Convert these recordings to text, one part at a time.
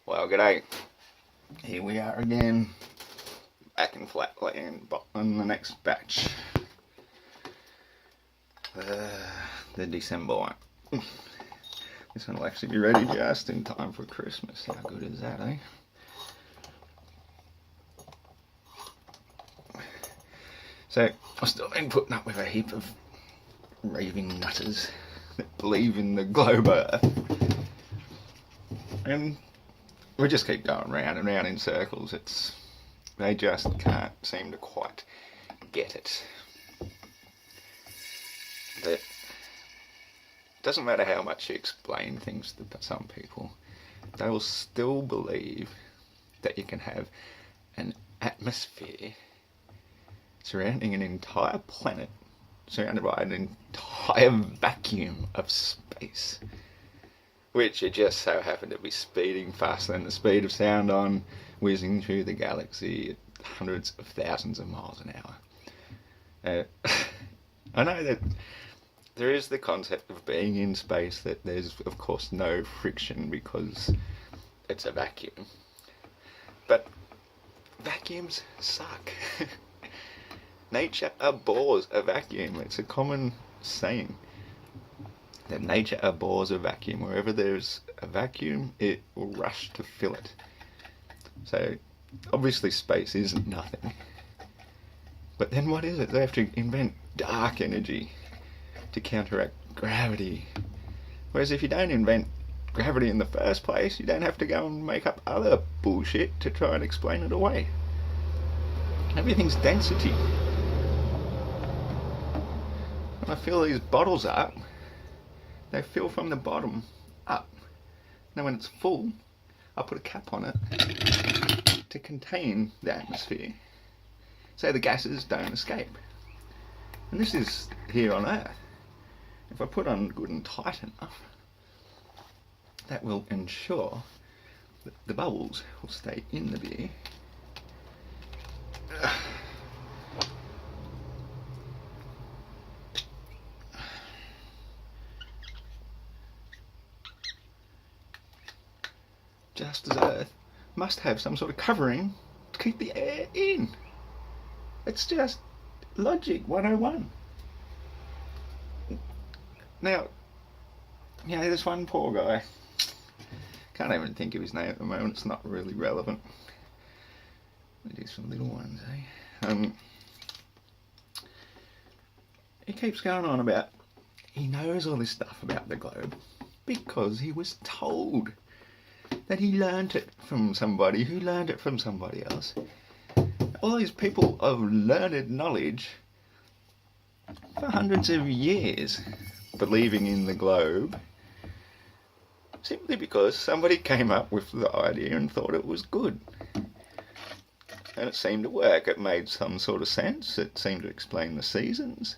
Well, g'day. Here we are again, back in Flatland on the next batch. The December one. This one will actually be ready just in time for Christmas. How good is that, eh? So, I've still been putting up with a heap of raving nutters that believe in the globe Earth. And we just keep going round and round in circles. They just can't seem to quite get it. That it doesn't matter how much you explain things to some people, they will still believe that you can have an atmosphere surrounding an entire planet, surrounded by an entire vacuum of space, which it just so happened to be speeding faster than the speed of sound on, whizzing through the galaxy at hundreds of thousands of miles an hour. I know that there is the concept of being in space, that there's of course no friction because it's a vacuum. But vacuums suck. Nature abhors a vacuum. It's a common saying that nature abhors a vacuum. Wherever there's a vacuum, it will rush to fill it. So obviously space isn't nothing. But then what is it? They have to invent dark energy to counteract gravity. Whereas if you don't invent gravity in the first place, you don't have to go and make up other bullshit to try and explain it away. Everything's density. When I fill these bottles up, they fill from the bottom up. Now when it's full, I put a cap on it to contain the atmosphere so the gases don't escape. And this is here on Earth. If I put on good and tight enough, that will ensure that the bubbles will stay in the beer. Just as Earth must have some sort of covering to keep the air in. It's just logic 101. Now, there's one poor guy. Can't even think of his name at the moment. It's not really relevant. We do some little ones, eh? He keeps going on about he knows all this stuff about the globe because he was told that he learnt it from somebody who learned it from somebody else. All these people of learned knowledge for hundreds of years believing in the globe simply because somebody came up with the idea and thought it was good. And it seemed to work. It made some sort of sense. It seemed to explain the seasons,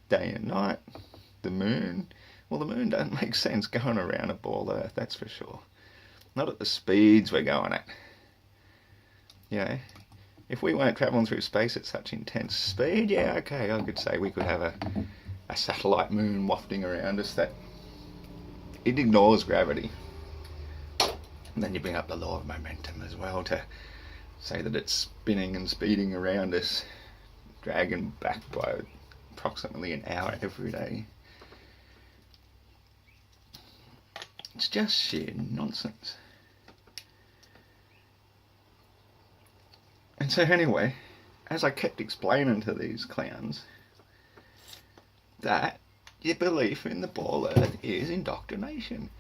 day and night, the moon. Well, the moon doesn't make sense going around a ball Earth, that's for sure. Not at the speeds we're going at. If we weren't travelling through space at such intense speed, yeah, okay, I could say we could have a satellite moon wafting around us that it ignores gravity. And then you bring up the law of momentum as well to say that it's spinning and speeding around us, dragging back by approximately an hour every day. It's just sheer nonsense. And so anyway, as I kept explaining to these clowns that your belief in the ball Earth is indoctrination.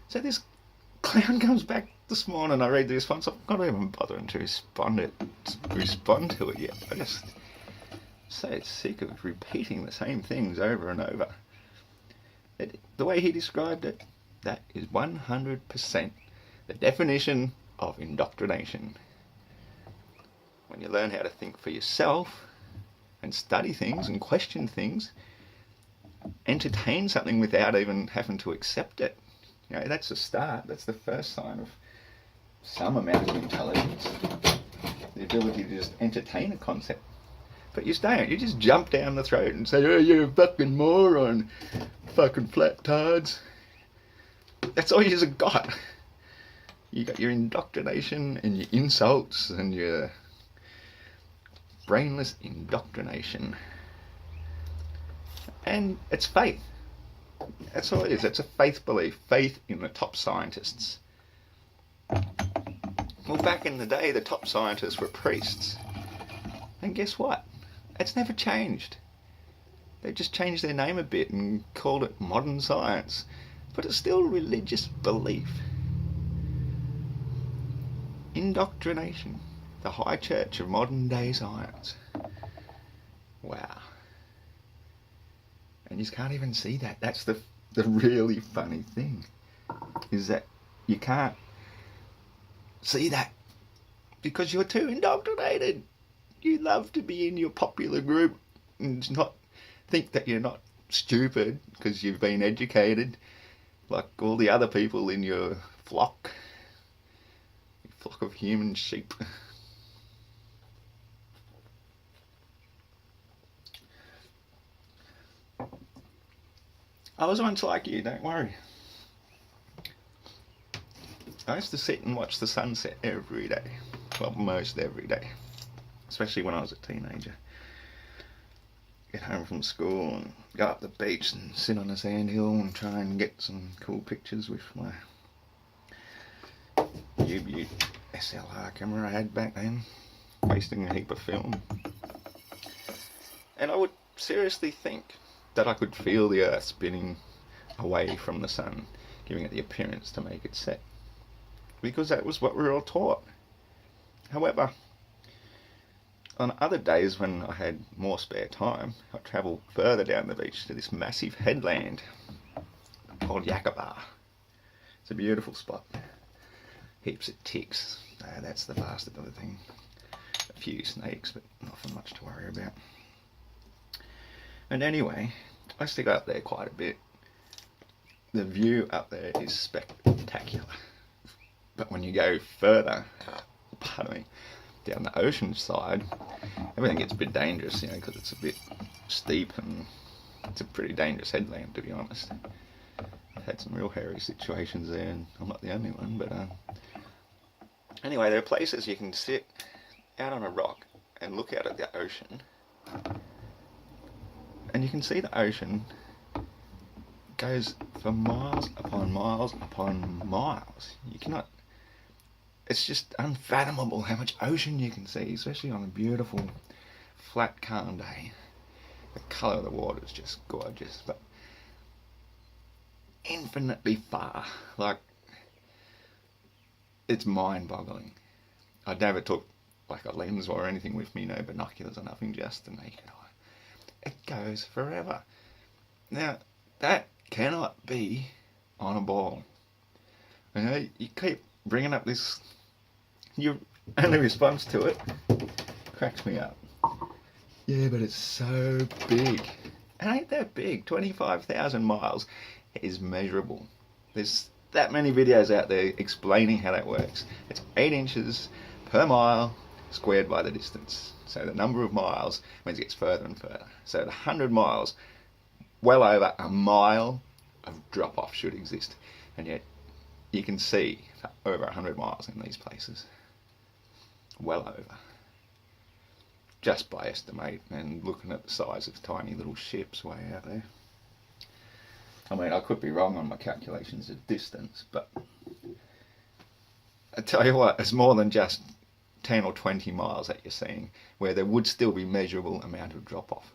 So this clown comes back this morning, I read the response, I'm not even bothering to respond to it yet. I just so sick of repeating the same things over and over. The way he described it, that is 100% the definition of indoctrination. When you learn how to think for yourself and study things and question things, entertain something without even having to accept it, that's a start. That's the first sign of some amount of intelligence. The ability to just entertain a concept. But you don't. You just jump down the throat and say, oh, you're a fucking moron, fucking flat tards. That's all you've got. You got your indoctrination and your insults and your brainless indoctrination. And it's faith. That's all it is. It's a faith belief. Faith in the top scientists. Well, back in the day, the top scientists were priests. And guess what? It's never changed. They just changed their name a bit and called it modern science. But it's still religious belief. Indoctrination. The high church of modern day science. Wow. And you can't even see that. That's the really funny thing. Is that you can't see that because you're too indoctrinated. You love to be in your popular group and not think that you're not stupid because you've been educated like all the other people in your flock of human sheep. I was once like you, don't worry. I used to sit and watch the sunset every day. Well, most every day. Especially when I was a teenager. Get home from school and go up the beach and sit on a sand hill and try and get some cool pictures with my U SLR camera I had back then. Wasting a heap of film. And I would seriously think that I could feel the earth spinning away from the sun, giving it the appearance to make it set. Because that was what we were all taught. However, on other days when I had more spare time, I'd travel further down the beach to this massive headland called Yakabar. It's a beautiful spot. Heaps of ticks. That's the bastard of the thing. A few snakes, but nothing much to worry about. And anyway, I used to go up there quite a bit. The view up there is spectacular. But when you go further, down the ocean side, everything gets a bit dangerous, because it's a bit steep and it's a pretty dangerous headland, to be honest. I've had some real hairy situations there, and I'm not the only one, but anyway, there are places you can sit out on a rock and look out at the ocean, and you can see the ocean goes for miles upon miles upon miles. You cannot. It's just unfathomable how much ocean you can see, especially on a beautiful, flat, calm day. The colour of the water is just gorgeous, but infinitely far. Like, it's mind-boggling. I'd never took like a lens or anything with me, no binoculars or nothing, just the naked eye. It goes forever. Now, that cannot be on a ball. You keep bringing up this, your only response to it cracks me up. Yeah, but it's so big. It ain't that big. 25,000 miles is measurable. There's that many videos out there explaining how that works. It's 8 inches per mile squared by the distance. So the number of miles means it gets further and further. So at 100 miles, well over a mile of drop-off should exist. And yet you can see over 100 miles in these places. Well over. Just by estimate and looking at the size of tiny little ships way out there. I mean, I could be wrong on my calculations of distance, but I tell you what, it's more than just 10 or 20 miles that you're seeing, where there would still be measurable amount of drop-off.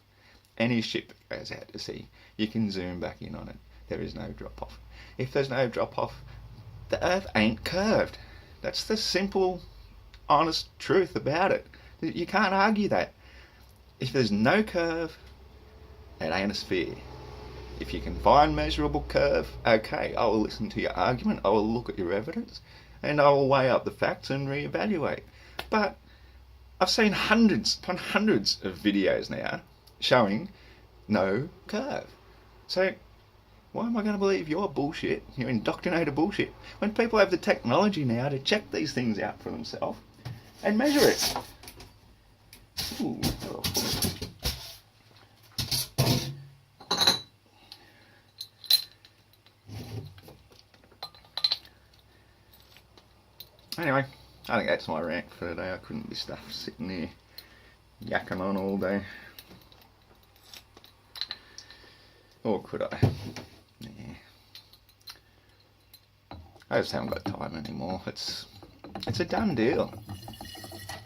Any ship that goes out to sea, you can zoom back in on it. There is no drop-off. If there's no drop-off, the Earth ain't curved. That's the simple, honest truth about it. You can't argue that. If there's no curve, it ain't a sphere. If you can find measurable curve, okay, I will listen to your argument, I will look at your evidence, and I will weigh up the facts and reevaluate. But I've seen hundreds upon hundreds of videos now showing no curve. So why am I going to believe your bullshit, your indoctrinated bullshit, when people have the technology now to check these things out for themselves and measure it? Ooh, oh. Anyway, I think that's my rant for today. I couldn't be stuffed sitting there yakking on all day. Or could I? Yeah. I just haven't got time anymore. It's a done deal.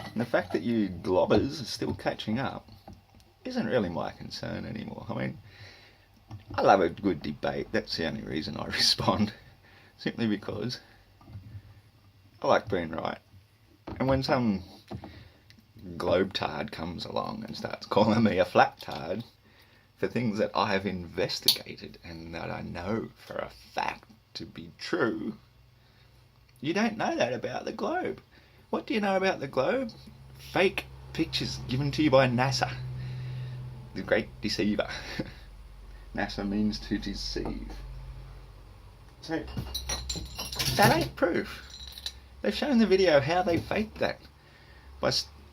And the fact that you globbers are still catching up isn't really my concern anymore. I mean, I love a good debate. That's the only reason I respond. Simply because I like being right. And when some globetard comes along and starts calling me a flat-tard for things that I have investigated and that I know for a fact to be true, you don't know that about the globe. What do you know about the globe? Fake pictures given to you by NASA, the great deceiver. NASA means to deceive. So, that ain't proof. They've shown the video how they faked that by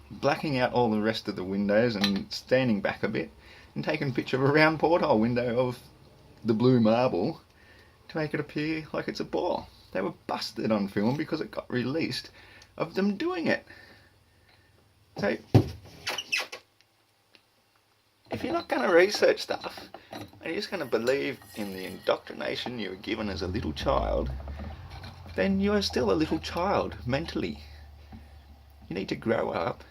blacking out all the rest of the windows and standing back a bit and taking a picture of a round porthole window of the blue marble to make it appear like it's a ball. They were busted on film because it got released of them doing it. So, if you're not going to research stuff and you're just going to believe in the indoctrination you were given as a little child, then you are still a little child mentally. You need to grow up,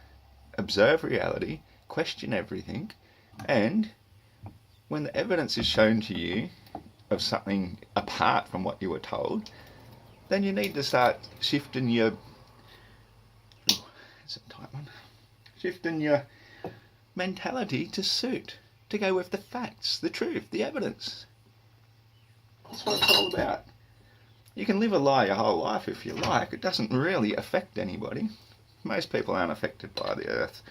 observe reality, question everything, and when the evidence is shown to you of something apart from what you were told, then you need to start shifting your... Oh, that's a tight one. Shifting your mentality to suit, to go with the facts, the truth, the evidence. That's what it's all about. You can live a lie your whole life if you like. It doesn't really affect anybody. Most people aren't affected by the earth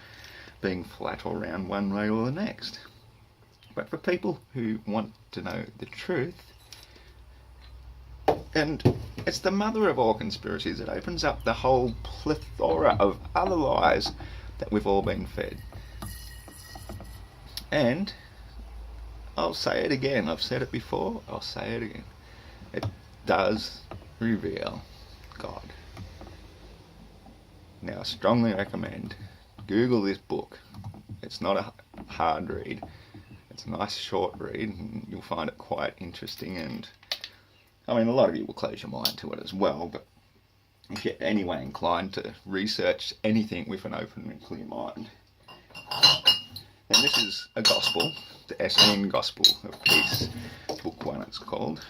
being flat or round one way or the next. But for people who want to know the truth, and it's the mother of all conspiracies, it opens up the whole plethora of other lies that we've all been fed. And I'll say it again, I've said it before, I'll say it again. It does reveal God. Now I strongly recommend Google this book. It's not a hard read. It's a nice short read and you'll find it quite interesting, and I mean a lot of you will close your mind to it as well, but if you're anyway inclined to research anything with an open and clear mind, then this is a gospel, the Essene Gospel of Peace, book 1 it's called.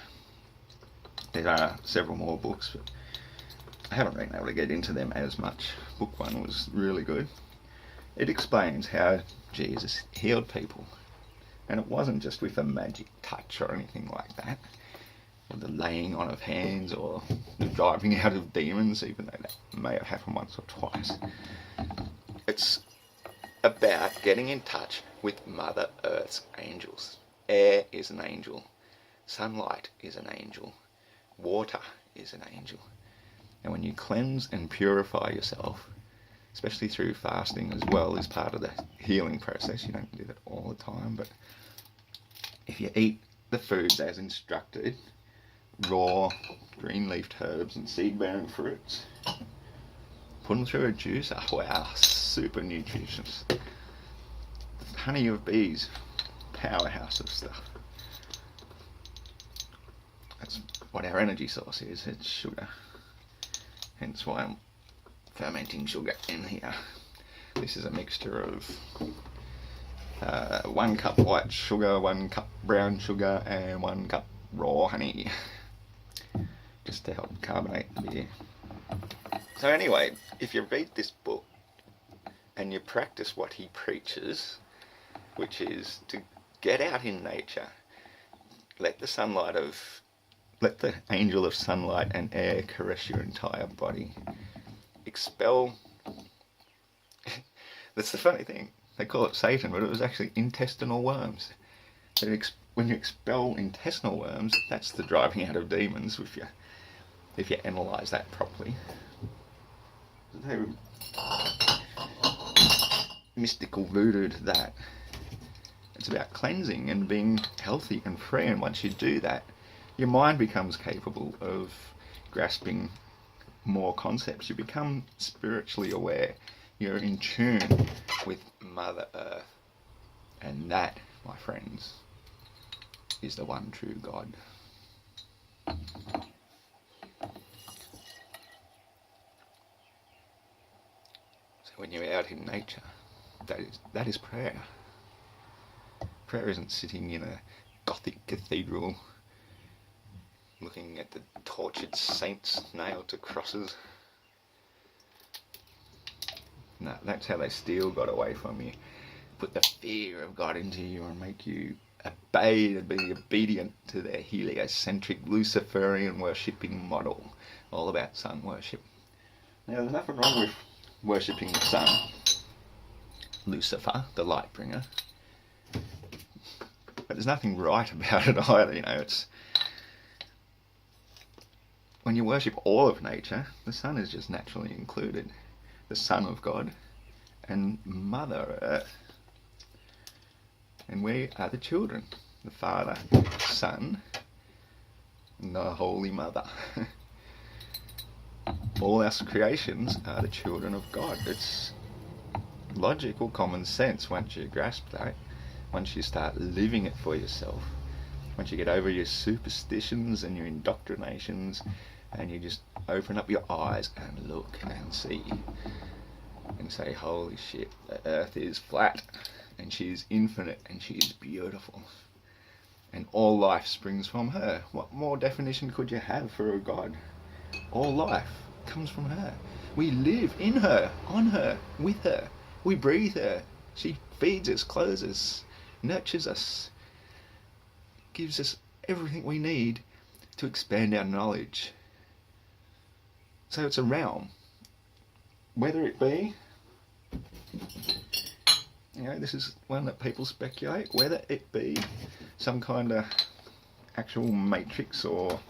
There are several more books, but I haven't been able to get into them as much. Book 1 was really good. It explains how Jesus healed people, and it wasn't just with a magic touch or anything like that, or the laying on of hands or the driving out of demons, even though that may have happened once or twice. It's about getting in touch with Mother Earth's angels. Air is an angel. Sunlight is an angel. Water is an angel. And when you cleanse and purify yourself, especially through fasting as well as part of the healing process, you don't do that all the time, but if you eat the foods as instructed, raw green-leafed herbs and seed-bearing fruits, put them through a juicer, wow, super nutritious. Honey of bees, powerhouse of stuff. That's what our energy source is, it's sugar. Hence why I'm fermenting sugar in here. This is a mixture of 1 cup white sugar, 1 cup brown sugar, and 1 cup raw honey, just to help carbonate the beer. So anyway, if you read this book and you practice what he preaches, which is to get out in nature, let the angel of sunlight and air caress your entire body, expel, that's the funny thing, they call it Satan, but it was actually intestinal worms. When you expel intestinal worms, that's the driving out of demons, if you analyse that properly. They mystical voodoo to that. It's about cleansing and being healthy and free, and once you do that, your mind becomes capable of grasping more concepts. You become spiritually aware. You're in tune with Mother Earth. And that, my friends, is the one true God. So when you're out in nature, that is prayer. Prayer isn't sitting in a Gothic cathedral looking at the tortured saints nailed to crosses. No, that's how they steal God away from you. Put the fear of God into you and make you obey and be obedient to their heliocentric Luciferian worshipping model. All about sun worship. Now, there's nothing wrong with worshipping the sun. Lucifer, the light bringer. But there's nothing right about it either, you know. It's when you worship all of nature, the sun is just naturally included. The Son of God and Mother Earth. And we are the children. The Father, Son, and the Holy Mother. All our creations are the children of God. It's logical common sense once you grasp that. Once you start living it for yourself. Once you get over your superstitions and your indoctrinations and you just open up your eyes and look and see and say, holy shit, the earth is flat and she is infinite and she is beautiful. And all life springs from her. What more definition could you have for a God? All life comes from her. We live in her, on her, with her. We breathe her. She feeds us, clothes us, nurtures us, gives us everything we need to expand our knowledge. So it's a realm. Whether it be, you know, this is one that people speculate, whether it be some kind of actual matrix or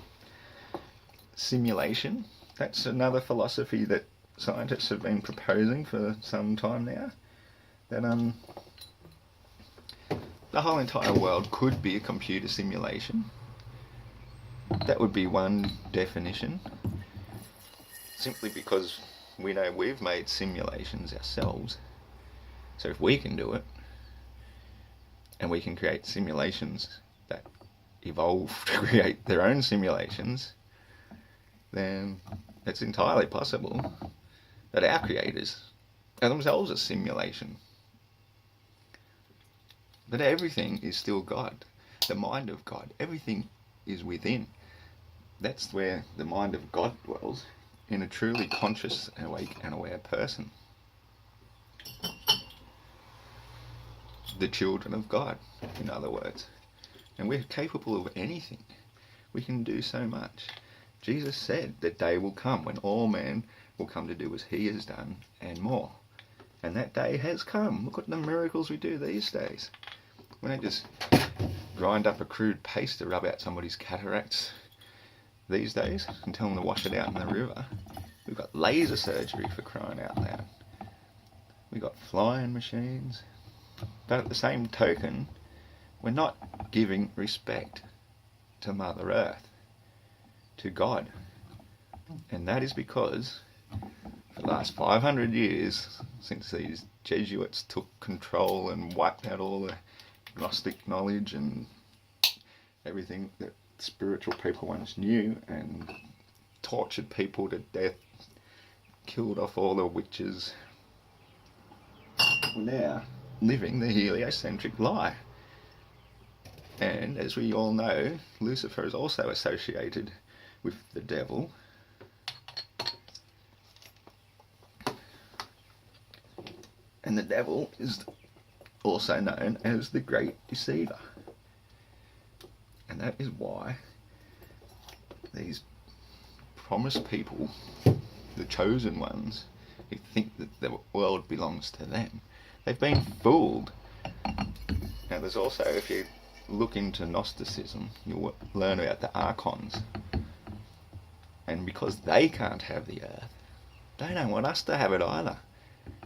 simulation. That's another philosophy that scientists have been proposing for some time now. That the whole entire world could be a computer simulation. That would be one definition. Simply because we know we've made simulations ourselves. So if we can do it, and we can create simulations that evolve to create their own simulations, then it's entirely possible that our creators are themselves a simulation. But everything is still God, the mind of God. Everything is within. That's where the mind of God dwells, in a truly conscious, awake and aware person. The children of God, in other words. And we're capable of anything. We can do so much. Jesus said the day will come when all men will come to do as he has done and more. And that day has come. Look at the miracles we do these days. We don't just grind up a crude paste to rub out somebody's cataracts these days and tell them to wash it out in the river. We've got laser surgery, for crying out loud. We've got flying machines. But at the same token, we're not giving respect to Mother Earth, to God. And that is because for the last 500 years, since these Jesuits took control and wiped out all the Gnostic knowledge and everything that spiritual people once knew, and tortured people to death, killed off all the witches, we're now living the heliocentric lie. And as we all know, Lucifer is also associated with the devil. And the devil is also known as the great deceiver. And that is why these promised people, the chosen ones, who think that the world belongs to them, they've been fooled. Now there's also, if you look into Gnosticism, you'll learn about the archons. And because they can't have the earth, they don't want us to have it either.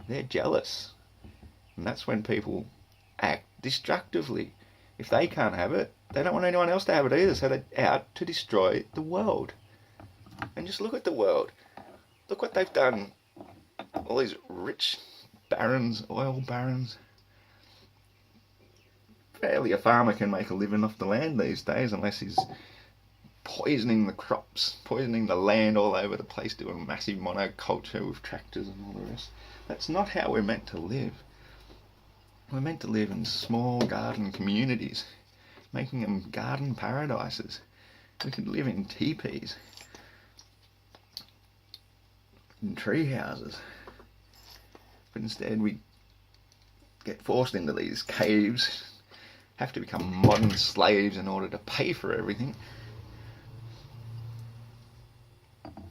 They're jealous. And that's when people act destructively. If they can't have it, they don't want anyone else to have it either, so they're out to destroy the world. And just look at the world. Look what they've done. All these rich barons, oil barons. Barely a farmer can make a living off the land these days unless he's poisoning the crops, poisoning the land all over the place, doing massive monoculture with tractors and all the rest. That's not how we're meant to live. We're meant to live in small garden communities, making them garden paradises. We could live in teepees, in tree houses, but instead we get forced into these caves, have to become modern slaves in order to pay for everything,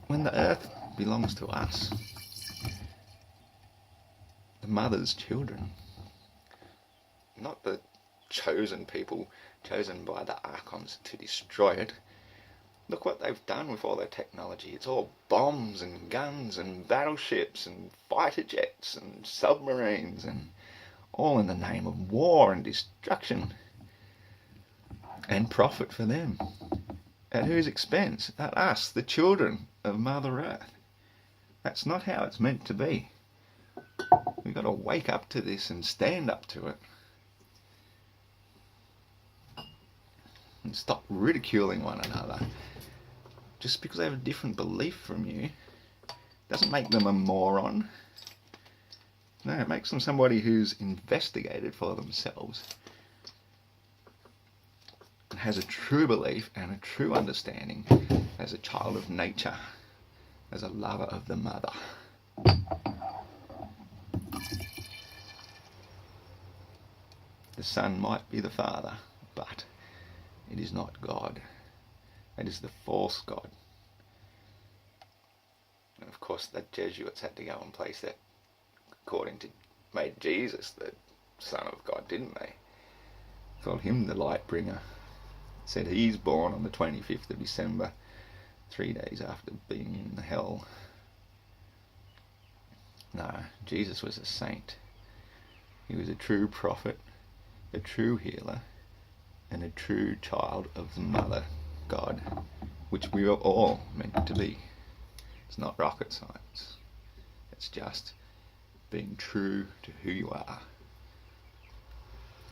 when the earth belongs to us, the mother's children, not the chosen people, chosen by the archons to destroy it. Look what they've done with all their technology. It's all bombs and guns and battleships and fighter jets and submarines, and all in the name of war and destruction and profit for them. At whose expense? At us, the children of Mother Earth. That's not how it's meant to be. We've got to wake up to this and stand up to it. And stop ridiculing one another. Just because they have a different belief from you doesn't make them a moron. No, it makes them somebody who's investigated for themselves and has a true belief and a true understanding as a child of nature, as a lover of the mother. The son might be the father, but it is not God. It is the false God. And of course the Jesuits had to go and place that, according to, made Jesus the Son of God, didn't they? Called him the light bringer. Said he's born on the 25th of December, 3 days after being in the hell. No, Jesus was a saint. He was a true prophet, a true healer, and a true child of the Mother God, which we are all meant to be. It's not rocket science. It's just being true to who you are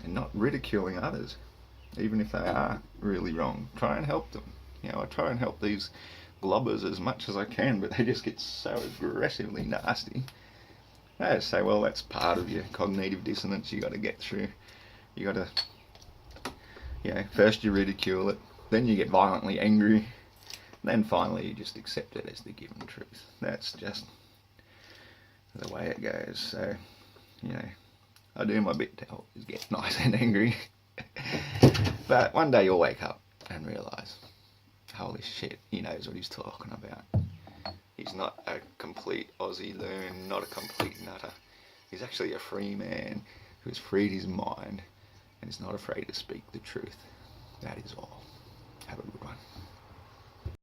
and not ridiculing others, even if they are really wrong. Try and help them. You know, I try and help these globbers as much as I can, but they just get so aggressively nasty. I just say, well, that's part of your cognitive dissonance you got to get through. You got to, you know, first you ridicule it, then you get violently angry, then finally you just accept it as the given truth. That's just the way it goes. So, you know, I do my bit to always get nice and angry. But one day you'll wake up and realise, holy shit, he knows what he's talking about. He's not a complete Aussie loon, not a complete nutter. He's actually a free man who's freed his mind and is not afraid to speak the truth. That is all. Have a good